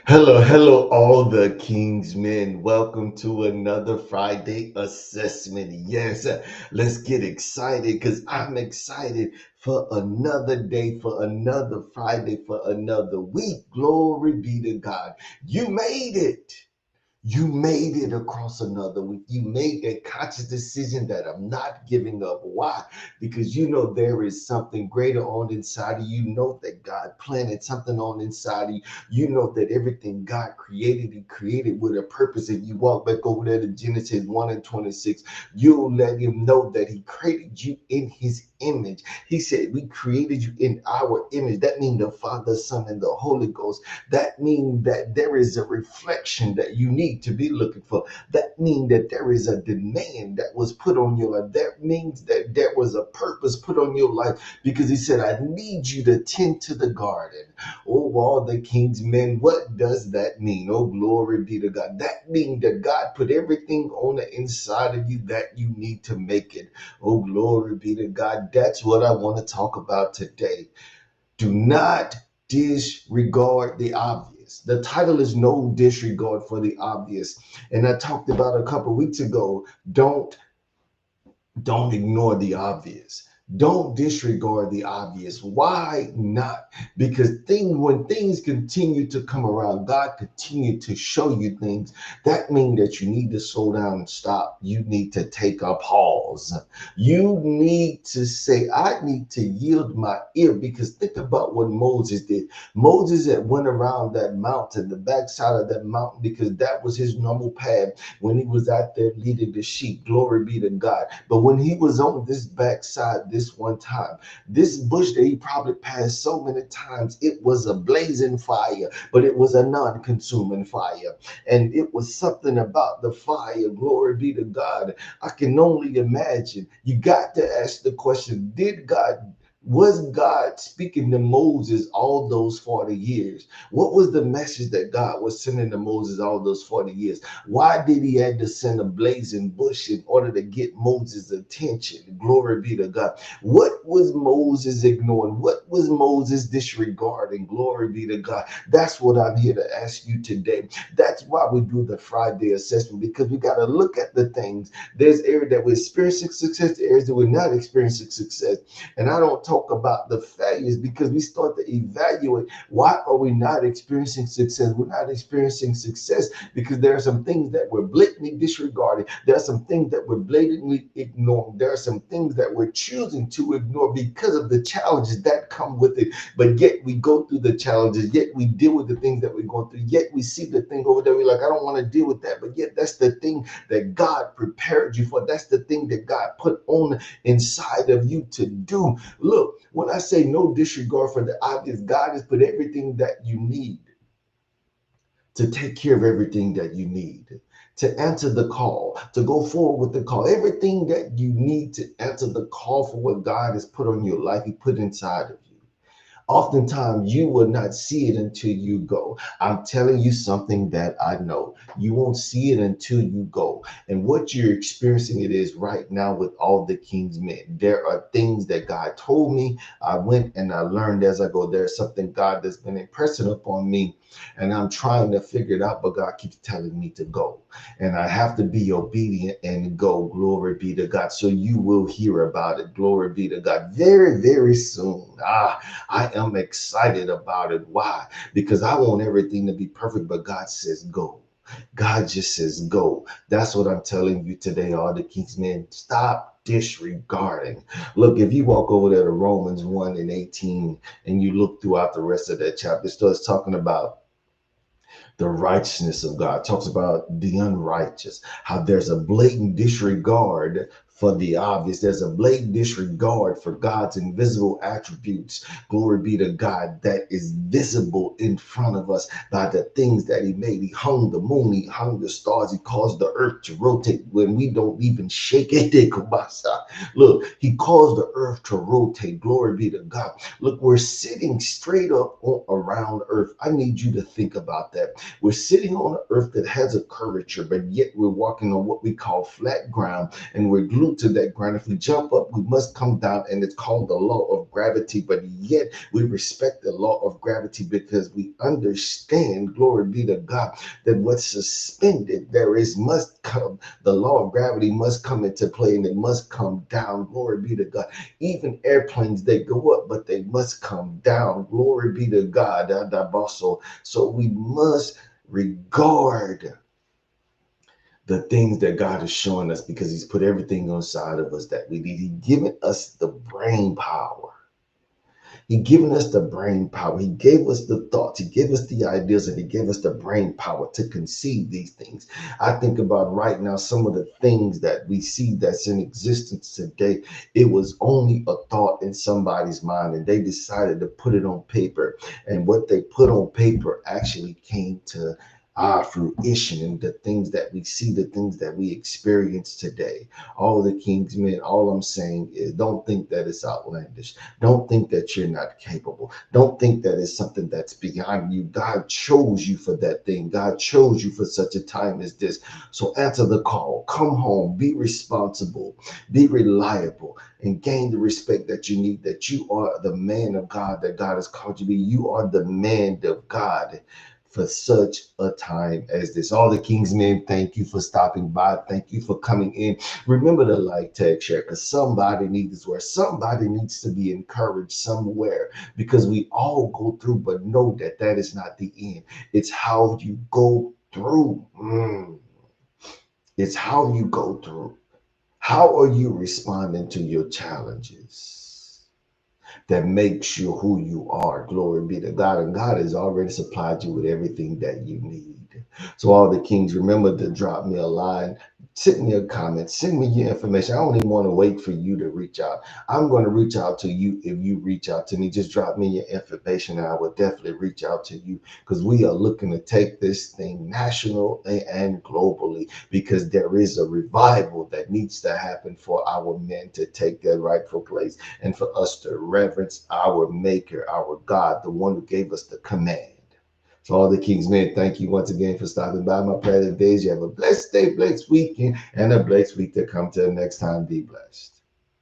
Hello, all the King's men. Welcome to another Friday assessment. Yes, let's get excited because I'm excited for another day, for another Friday, for another week. Glory be to God. You made it. You made it across another week. You made a conscious decision that I'm not giving up. Why? Because you know there is something greater on the inside of you. You know that God planted something on the inside of you. You know that everything God created, He created with a purpose. If you walk back over there to Genesis 1 and 26, you'll let Him know that He created you in His image. He said, we created you in our image. That means the Father, Son, and the Holy Ghost. That means that there is a reflection that you need to be looking for. That means that there is a demand that was put on your life. That means that there was a purpose put on your life because He said, I need you to tend to the garden. Oh, all the King's men, what does that mean? Oh, glory be to God. That means that God put everything on the inside of you that you need to make it. Oh, glory be to God. That's what I want to talk about today. Do not disregard the obvious. The title is No Disregard for the Obvious. And I talked about a couple weeks ago, don't ignore the obvious. Don't disregard the obvious. Why not? Because when things continue to come around, God continue to show you things. That means that you need to slow down and stop. You need to take a pause. You need to say, I need to yield my ear, because think about what Moses did. Moses had went around that mountain, the backside of that mountain, because that was his normal path when he was out there leading the sheep. Glory be to God. But when he was on this backside this one time, this bush that he probably passed so many times, it was a blazing fire, but it was a non-consuming fire. And it was something about the fire. Glory be to God. I can only imagine. You got to ask the question, was God speaking to Moses all those 40 years? What was the message that God was sending to Moses all those 40 years? Why did He had to send a blazing bush in order to get Moses' attention? Glory be to God. What was Moses ignoring? What was Moses disregarding? Glory be to God. That's what I'm here to ask you today. That's why we do the Friday assessment, because we got to look at the things. There's areas that we're experiencing success, the areas that we're not experiencing success. And I don't talk about the failures, because we start to evaluate, why are we not experiencing success? We're not experiencing success because there are some things that we're blatantly disregarding. There are some things that we're blatantly ignoring. There are some things that we're choosing to ignore because of the challenges that come with it. But yet we go through the challenges, yet we deal with the things that we're going through, yet we see the thing over there. We're like, I don't want to deal with that. But yet that's the thing that God prepared you for. That's the thing that God put on inside of you to do. Look, when I say no disregard for the obvious, God has put everything that you need to take care of everything that you need, to answer the call, to go forward with the call. Everything that you need to answer the call for what God has put on your life, He put inside of you. Oftentimes, you will not see it until you go. I'm telling you something that I know. You won't see it until you go. And what you're experiencing it is right now with all the King's men. There are things that God told me. I went and I learned as I go. There's something God that's been impressing upon me, and I'm trying to figure it out, but God keeps telling me to go. And I have to be obedient and go. Glory be to God. So you will hear about it. Glory be to God. Very, very soon. I am excited about it. Why? Because I want everything to be perfect, but God says go. God just says go. That's what I'm telling you today, all the King's men. Stop disregarding. Look, if you walk over there to Romans 1 and 18 and you look throughout the rest of that chapter, it starts talking about the righteousness of God, talks about the unrighteous, how there's a blatant disregard for the obvious. There's a blatant disregard for God's invisible attributes. Glory be to God, that is visible in front of us by the things that He made. He hung the moon, He hung the stars, He caused the earth to rotate when we don't even shake it. Look, He caused the earth to rotate. Glory be to God. Look, we're sitting straight up around earth. I need you to think about that. We're sitting on an earth that has a curvature, but yet we're walking on what we call flat ground, and we're glued glued to that ground. If we jump up, we must come down, and it's called the law of gravity. But yet we respect the law of gravity because we understand, glory be to God, that what's suspended there is must come. The law of gravity must come into play, and it must come down. Glory be to God. Even airplanes, they go up, but they must come down. Glory be to God. So we must regard the things that God is showing us because He's put everything inside of us that we need. He's given us the brain power. He given us the brain power. He gave us the thoughts. He gave us the ideas, and He gave us the brain power to conceive these things. I think about right now some of the things that we see that's in existence today. It was only a thought in somebody's mind, and they decided to put it on paper. And what they put on paper actually came to our fruition, and the things that we see, the things that we experience today. All the king's men, all I'm saying is don't think that it's outlandish. Don't think that you're not capable. Don't think that it's something that's beyond you. God chose you for that thing. God chose you for such a time as this. So answer the call. Come home. Be responsible. Be reliable. And gain the respect that you need, that you are the man of God that God has called you to be. You are the man of God for such a time as this. All the King's men, thank you for stopping by. Thank you for coming in. Remember to like, tag, share, because somebody needs this word. Somebody needs to be encouraged somewhere because we all go through, but know that that is not the end. It's how you go through. It's how you go through. How are you responding to your challenges? That makes you who you are. Glory be to God. And God has already supplied you with everything that you need. So all the kings, remember to drop me a line, send me a comment, send me your information. I don't even want to wait for you to reach out. I'm going to reach out to you if you reach out to me. Just drop me your information and I will definitely reach out to you because we are looking to take this thing national and globally because there is a revival that needs to happen for our men to take their rightful place and for us to reverence our maker, our God, the one who gave us the command. So all the King's men, thank you once again for stopping by. My prayer today is you have a blessed day, blessed weekend, and a blessed week to come. Till next time, be blessed.